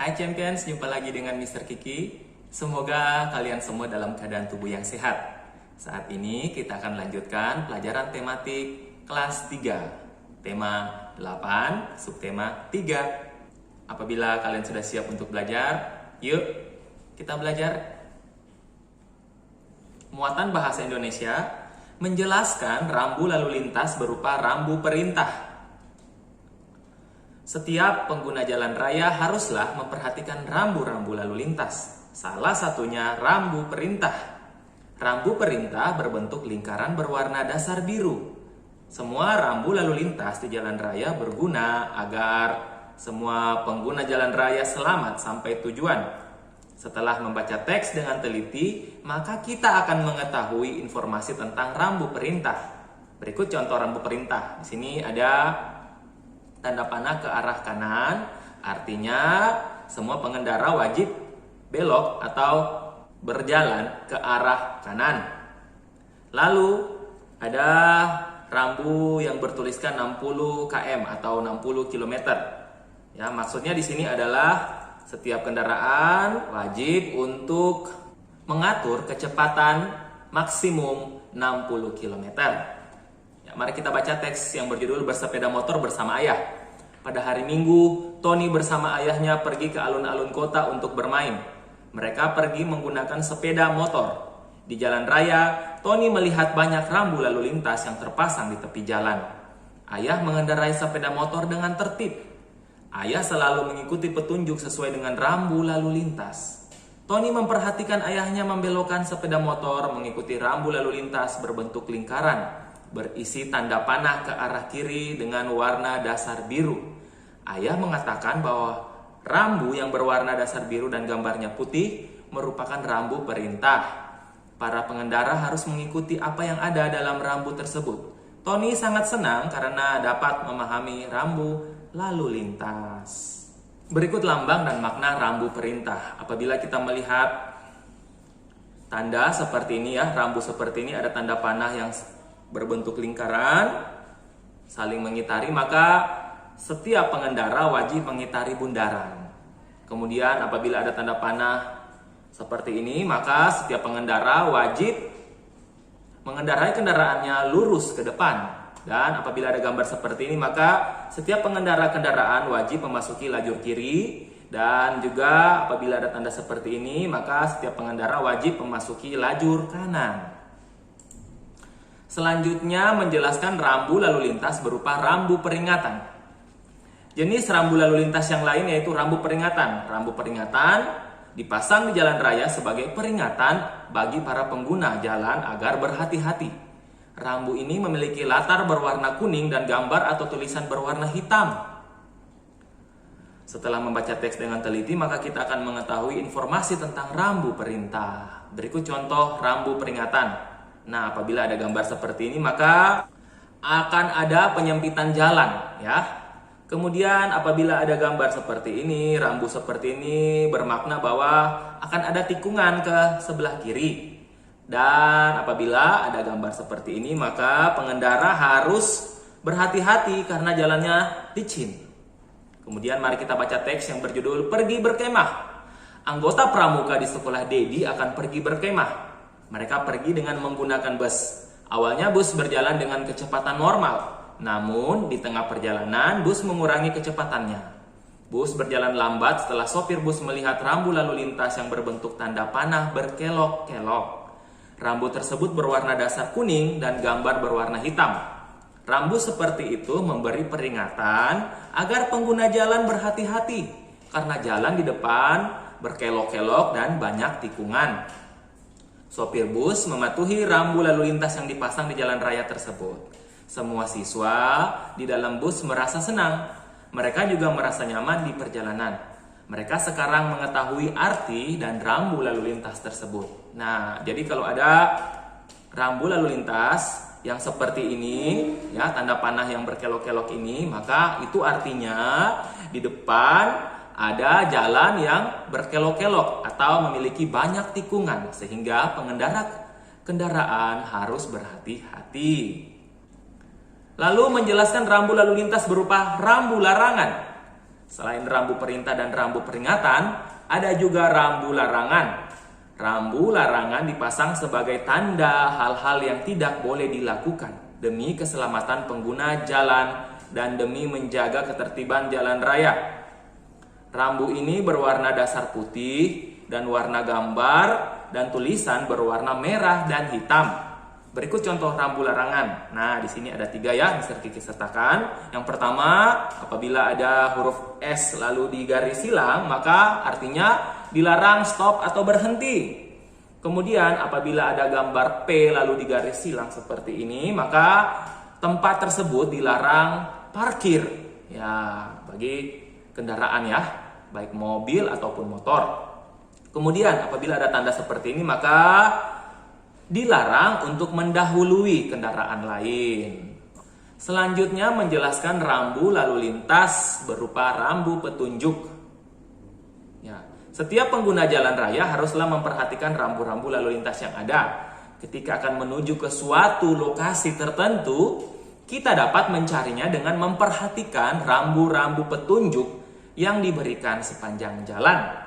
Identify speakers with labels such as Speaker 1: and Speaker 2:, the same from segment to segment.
Speaker 1: Hai Champions, jumpa lagi dengan Mr. Kiki. Semoga kalian semua dalam keadaan tubuh yang sehat. Saat ini kita akan lanjutkan pelajaran tematik kelas 3. Tema 8, subtema 3. Apabila kalian sudah siap untuk belajar, yuk kita belajar. Muatan bahasa Indonesia menjelaskan rambu lalu lintas berupa rambu perintah. Setiap pengguna jalan raya haruslah memperhatikan rambu-rambu lalu lintas. Salah satunya rambu perintah. Rambu perintah berbentuk lingkaran berwarna dasar biru. Semua rambu lalu lintas di jalan raya berguna agar semua pengguna jalan raya selamat sampai tujuan. Setelah membaca teks dengan teliti, maka kita akan mengetahui informasi tentang rambu perintah. Berikut contoh rambu perintah. Di sini ada tanda panah ke arah kanan, artinya semua pengendara wajib belok atau berjalan ke arah kanan. Lalu ada rambu yang bertuliskan 60 km atau 60 km. Ya, maksudnya di sini adalah setiap kendaraan wajib untuk mengatur kecepatan maksimum 60 km. Ya, mari kita baca teks yang berjudul Bersepeda Motor Bersama Ayah. Pada hari Minggu, Tony bersama ayahnya pergi ke alun-alun kota untuk bermain. Mereka pergi menggunakan sepeda motor. Di jalan raya, Tony melihat banyak rambu lalu lintas yang terpasang di tepi jalan. Ayah mengendarai sepeda motor dengan tertib. Ayah selalu mengikuti petunjuk sesuai dengan rambu lalu lintas. Tony memperhatikan ayahnya membelokkan sepeda motor mengikuti rambu lalu lintas berbentuk lingkaran, berisi tanda panah ke arah kiri dengan warna dasar biru. Ayah mengatakan bahwa rambu yang berwarna dasar biru dan gambarnya putih merupakan rambu perintah. Para pengendara harus mengikuti apa yang ada dalam rambu tersebut. Tony sangat senang karena dapat memahami rambu lalu lintas. Berikut lambang dan makna rambu perintah. Apabila kita melihat tanda seperti ini ya, rambu seperti ini ada tanda panah yang berbentuk lingkaran saling mengitari, maka setiap pengendara wajib mengitari bundaran. Kemudian apabila ada tanda panah seperti ini, maka setiap pengendara wajib mengendarai kendaraannya lurus ke depan. Dan apabila ada gambar seperti ini, maka setiap pengendara kendaraan wajib memasuki lajur kiri. Dan juga apabila ada tanda seperti ini, maka setiap pengendara wajib memasuki lajur kanan. Selanjutnya menjelaskan rambu lalu lintas berupa rambu peringatan. Jenis rambu lalu lintas yang lain yaitu rambu peringatan. Rambu peringatan dipasang di jalan raya sebagai peringatan bagi para pengguna jalan agar berhati-hati. Rambu ini memiliki latar berwarna kuning dan gambar atau tulisan berwarna hitam. Setelah membaca teks dengan teliti, maka kita akan mengetahui informasi tentang rambu perintah. Berikut contoh rambu peringatan. Nah, apabila ada gambar seperti ini, maka akan ada penyempitan jalan, ya. Kemudian apabila ada gambar seperti ini, rambu seperti ini bermakna bahwa akan ada tikungan ke sebelah kiri. Dan apabila ada gambar seperti ini, maka pengendara harus berhati-hati karena jalannya licin. Kemudian mari kita baca teks yang berjudul Pergi Berkemah. Anggota pramuka di sekolah Dedi akan pergi berkemah. Mereka pergi dengan menggunakan bus. Awalnya bus berjalan dengan kecepatan normal. Namun di tengah perjalanan bus mengurangi kecepatannya. Bus berjalan lambat setelah sopir bus melihat rambu lalu lintas yang berbentuk tanda panah berkelok-kelok. Rambu tersebut berwarna dasar kuning dan gambar berwarna hitam. Rambu seperti itu memberi peringatan agar pengguna jalan berhati-hati karena jalan di depan berkelok-kelok dan banyak tikungan. Sopir bus mematuhi rambu lalu lintas yang dipasang di jalan raya tersebut. Semua siswa di dalam bus merasa senang. Mereka juga merasa nyaman di perjalanan. Mereka sekarang mengetahui arti dan rambu lalu lintas tersebut. Nah, jadi kalau ada rambu lalu lintas yang seperti ini, ya, tanda panah yang berkelok-kelok ini, maka itu artinya di depan ada jalan yang berkelok-kelok atau memiliki banyak tikungan sehingga pengendara kendaraan harus berhati-hati. Lalu menjelaskan rambu lalu lintas berupa rambu larangan. Selain rambu perintah dan rambu peringatan, ada juga rambu larangan. Rambu larangan dipasang sebagai tanda hal-hal yang tidak boleh dilakukan demi keselamatan pengguna jalan dan demi menjaga ketertiban jalan raya. Rambu ini berwarna dasar putih dan warna gambar dan tulisan berwarna merah dan hitam. Berikut contoh rambu larangan. Nah, di sini ada 3 ya, Mr. Kiki sertakan. Yang pertama, apabila ada huruf S lalu digaris silang, maka artinya dilarang stop atau berhenti. Kemudian, apabila ada gambar P lalu digaris silang seperti ini, maka tempat tersebut dilarang parkir. Ya, bagi kendaraan ya, baik mobil ataupun motor. Kemudian, apabila ada tanda seperti ini, maka dilarang untuk mendahului kendaraan lain. Selanjutnya menjelaskan rambu lalu lintas berupa rambu petunjuk. Ya, setiap pengguna jalan raya haruslah memperhatikan rambu-rambu lalu lintas yang ada. Ketika akan menuju ke suatu lokasi tertentu, kita dapat mencarinya dengan memperhatikan rambu-rambu petunjuk yang diberikan sepanjang jalan.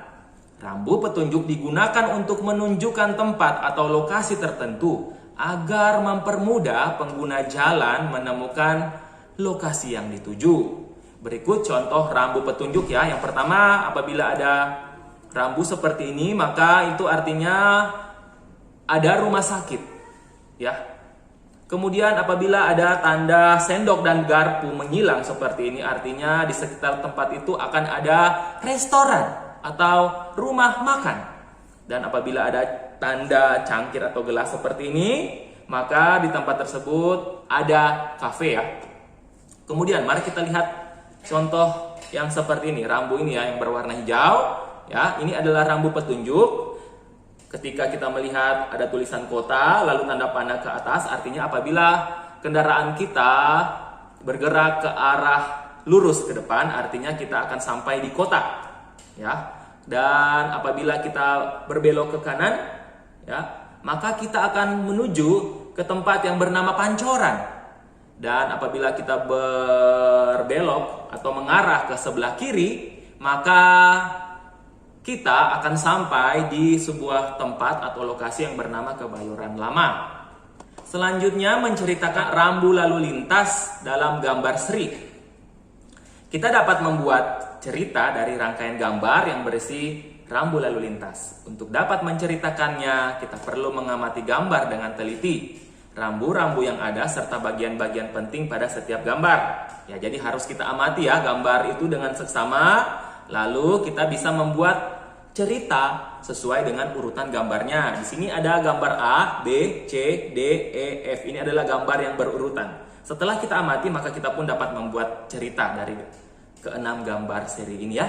Speaker 1: Rambu petunjuk digunakan untuk menunjukkan tempat atau lokasi tertentu agar mempermudah pengguna jalan menemukan lokasi yang dituju. Berikut contoh rambu petunjuk ya. Yang pertama, apabila ada rambu seperti ini, maka itu artinya ada rumah sakit. Ya. Kemudian apabila ada tanda sendok dan garpu menyilang seperti ini, artinya di sekitar tempat itu akan ada restoran atau rumah makan. Dan apabila ada tanda cangkir atau gelas seperti ini, maka di tempat tersebut ada kafe ya. Kemudian mari kita lihat contoh yang seperti ini, rambu ini ya yang berwarna hijau ya. Ini adalah rambu petunjuk. Ketika kita melihat ada tulisan kota lalu tanda panah ke atas, artinya apabila kendaraan kita bergerak ke arah lurus ke depan, artinya kita akan sampai di kota. Ya, dan apabila kita berbelok ke kanan, ya, maka kita akan menuju ke tempat yang bernama Pancoran. Dan apabila kita berbelok atau mengarah ke sebelah kiri, maka kita akan sampai di sebuah tempat atau lokasi yang bernama Kebayoran Lama. Selanjutnya menceritakan rambu lalu lintas dalam gambar seri. Kita dapat membuat cerita dari rangkaian gambar yang berisi rambu lalu lintas. Untuk dapat menceritakannya, kita perlu mengamati gambar dengan teliti. Rambu-rambu yang ada serta bagian-bagian penting pada setiap gambar. Ya, jadi harus kita amati ya gambar itu dengan seksama. Lalu kita bisa membuat cerita sesuai dengan urutan gambarnya. Di sini ada gambar A, B, C, D, E, F. Ini adalah gambar yang berurutan. Setelah kita amati, maka kita pun dapat membuat cerita dari ke-6 gambar seri ini ya.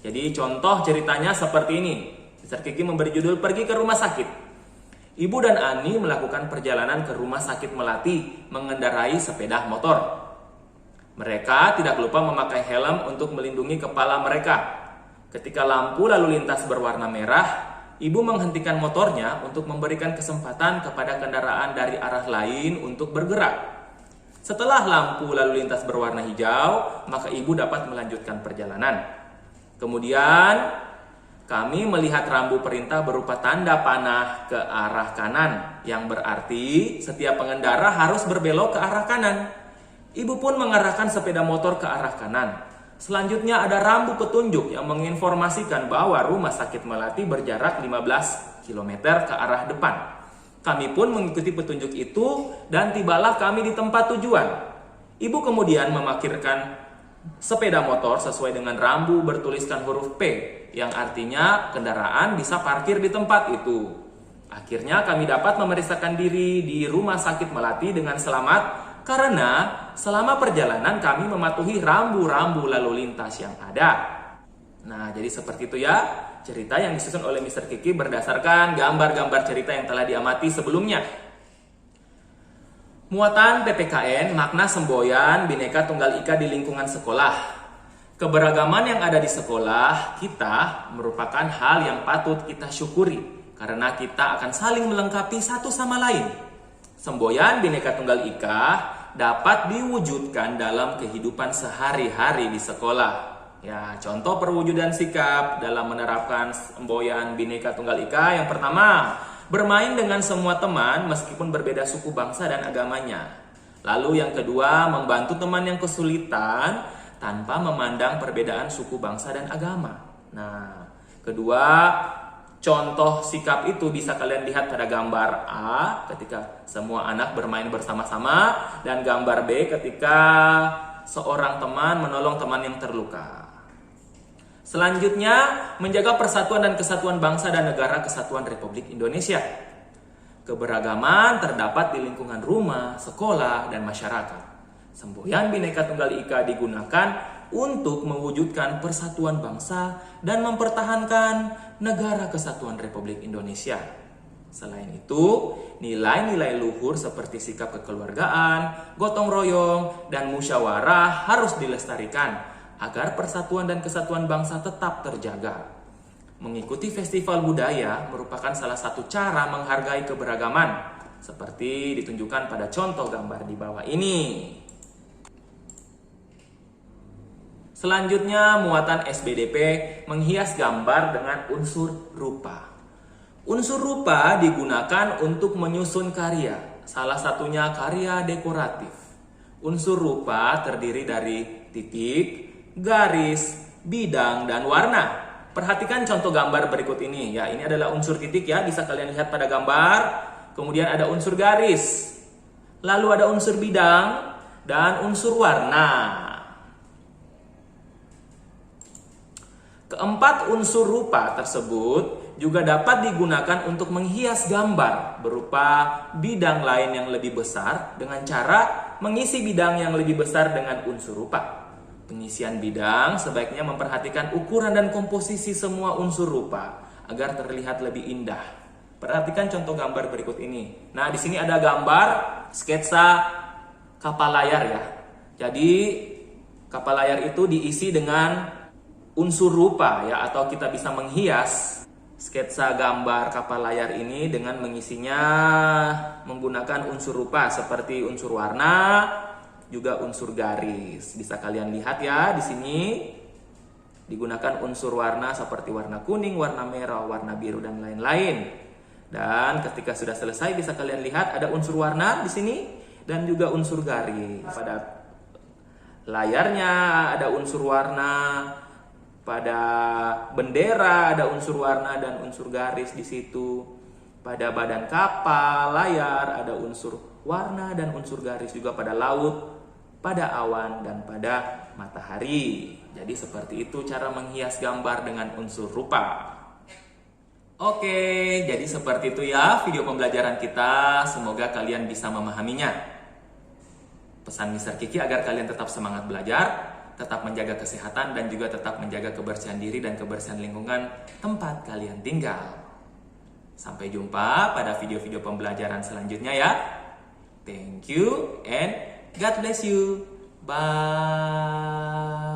Speaker 1: Jadi contoh ceritanya seperti ini. Mr. Kiki memberi judul Pergi ke Rumah Sakit. Ibu dan Ani melakukan perjalanan ke Rumah Sakit Melati mengendarai sepeda motor. Mereka tidak lupa memakai helm untuk melindungi kepala mereka. Ketika lampu lalu lintas berwarna merah, ibu menghentikan motornya untuk memberikan kesempatan kepada kendaraan dari arah lain untuk bergerak. Setelah lampu lalu lintas berwarna hijau, maka ibu dapat melanjutkan perjalanan. Kemudian, kami melihat rambu perintah berupa tanda panah ke arah kanan, yang berarti setiap pengendara harus berbelok ke arah kanan. Ibu pun mengarahkan sepeda motor ke arah kanan. Selanjutnya ada rambu petunjuk yang menginformasikan bahwa Rumah Sakit Melati berjarak 15 km ke arah depan. Kami pun mengikuti petunjuk itu dan tibalah kami di tempat tujuan. Ibu kemudian memarkirkan sepeda motor sesuai dengan rambu bertuliskan huruf P, yang artinya kendaraan bisa parkir di tempat itu. Akhirnya kami dapat memeriksakan diri di Rumah Sakit Melati dengan selamat karena selama perjalanan kami mematuhi rambu-rambu lalu lintas yang ada. Nah, jadi seperti itu ya. Cerita yang disusun oleh Mr. Kiki berdasarkan gambar-gambar cerita yang telah diamati sebelumnya. Muatan PPKN, makna semboyan Bhinneka Tunggal Ika di lingkungan sekolah. Keberagaman yang ada di sekolah kita merupakan hal yang patut kita syukuri karena kita akan saling melengkapi satu sama lain. Semboyan Bhinneka Tunggal Ika dapat diwujudkan dalam kehidupan sehari-hari di sekolah. Ya, contoh perwujudan sikap dalam menerapkan semboyan Bhinneka Tunggal Ika. Yang pertama, bermain dengan semua teman meskipun berbeda suku, bangsa, dan agamanya. Lalu yang kedua, membantu teman yang kesulitan tanpa memandang perbedaan suku, bangsa, dan agama. Nah, kedua, contoh sikap itu bisa kalian lihat pada gambar A ketika semua anak bermain bersama-sama, dan gambar B ketika seorang teman menolong teman yang terluka. Selanjutnya, menjaga persatuan dan kesatuan bangsa dan negara Kesatuan Republik Indonesia. Keberagaman terdapat di lingkungan rumah, sekolah, dan masyarakat. Semboyan Bhinneka Tunggal Ika digunakan untuk mewujudkan persatuan bangsa dan mempertahankan negara Kesatuan Republik Indonesia. Selain itu, nilai-nilai luhur seperti sikap kekeluargaan, gotong royong, dan musyawarah harus dilestarikan agar persatuan dan kesatuan bangsa tetap terjaga. Mengikuti festival budaya merupakan salah satu cara menghargai keberagaman, seperti ditunjukkan pada contoh gambar di bawah ini. Selanjutnya, muatan SBDP menghias gambar dengan unsur rupa. Unsur rupa digunakan untuk menyusun karya, salah satunya karya dekoratif. Unsur rupa terdiri dari titik, garis, bidang, dan warna. Perhatikan contoh gambar berikut ini. Ya, ini adalah unsur titik ya, bisa kalian lihat pada gambar. Kemudian ada unsur garis. Lalu ada unsur bidang dan unsur warna. Keempat unsur rupa tersebut juga dapat digunakan untuk menghias gambar berupa bidang lain yang lebih besar dengan cara mengisi bidang yang lebih besar dengan unsur rupa. Pengisian bidang sebaiknya memperhatikan ukuran dan komposisi semua unsur rupa agar terlihat lebih indah. Perhatikan contoh gambar berikut ini. Nah, di sini ada gambar sketsa kapal layar ya. Jadi, kapal layar itu diisi dengan unsur rupa ya, atau kita bisa menghias sketsa gambar kapal layar ini dengan mengisinya menggunakan unsur rupa seperti unsur warna, juga unsur garis. Bisa kalian lihat ya di sini digunakan unsur warna seperti warna kuning, warna merah, warna biru, dan lain-lain. Dan ketika sudah selesai bisa kalian lihat ada unsur warna di sini dan juga unsur garis. Pada layarnya ada unsur warna, pada bendera ada unsur warna dan unsur garis di situ. Pada badan kapal layar ada unsur warna dan unsur garis, juga pada laut, pada awan, dan pada matahari. Jadi seperti itu cara menghias gambar dengan unsur rupa. Oke, jadi seperti itu ya video pembelajaran kita. Semoga kalian bisa memahaminya. Pesan Mr. Kiki agar kalian tetap semangat belajar, tetap menjaga kesehatan, dan juga tetap menjaga kebersihan diri dan kebersihan lingkungan tempat kalian tinggal. Sampai jumpa pada video-video pembelajaran selanjutnya ya. Thank you and God bless you. Bye.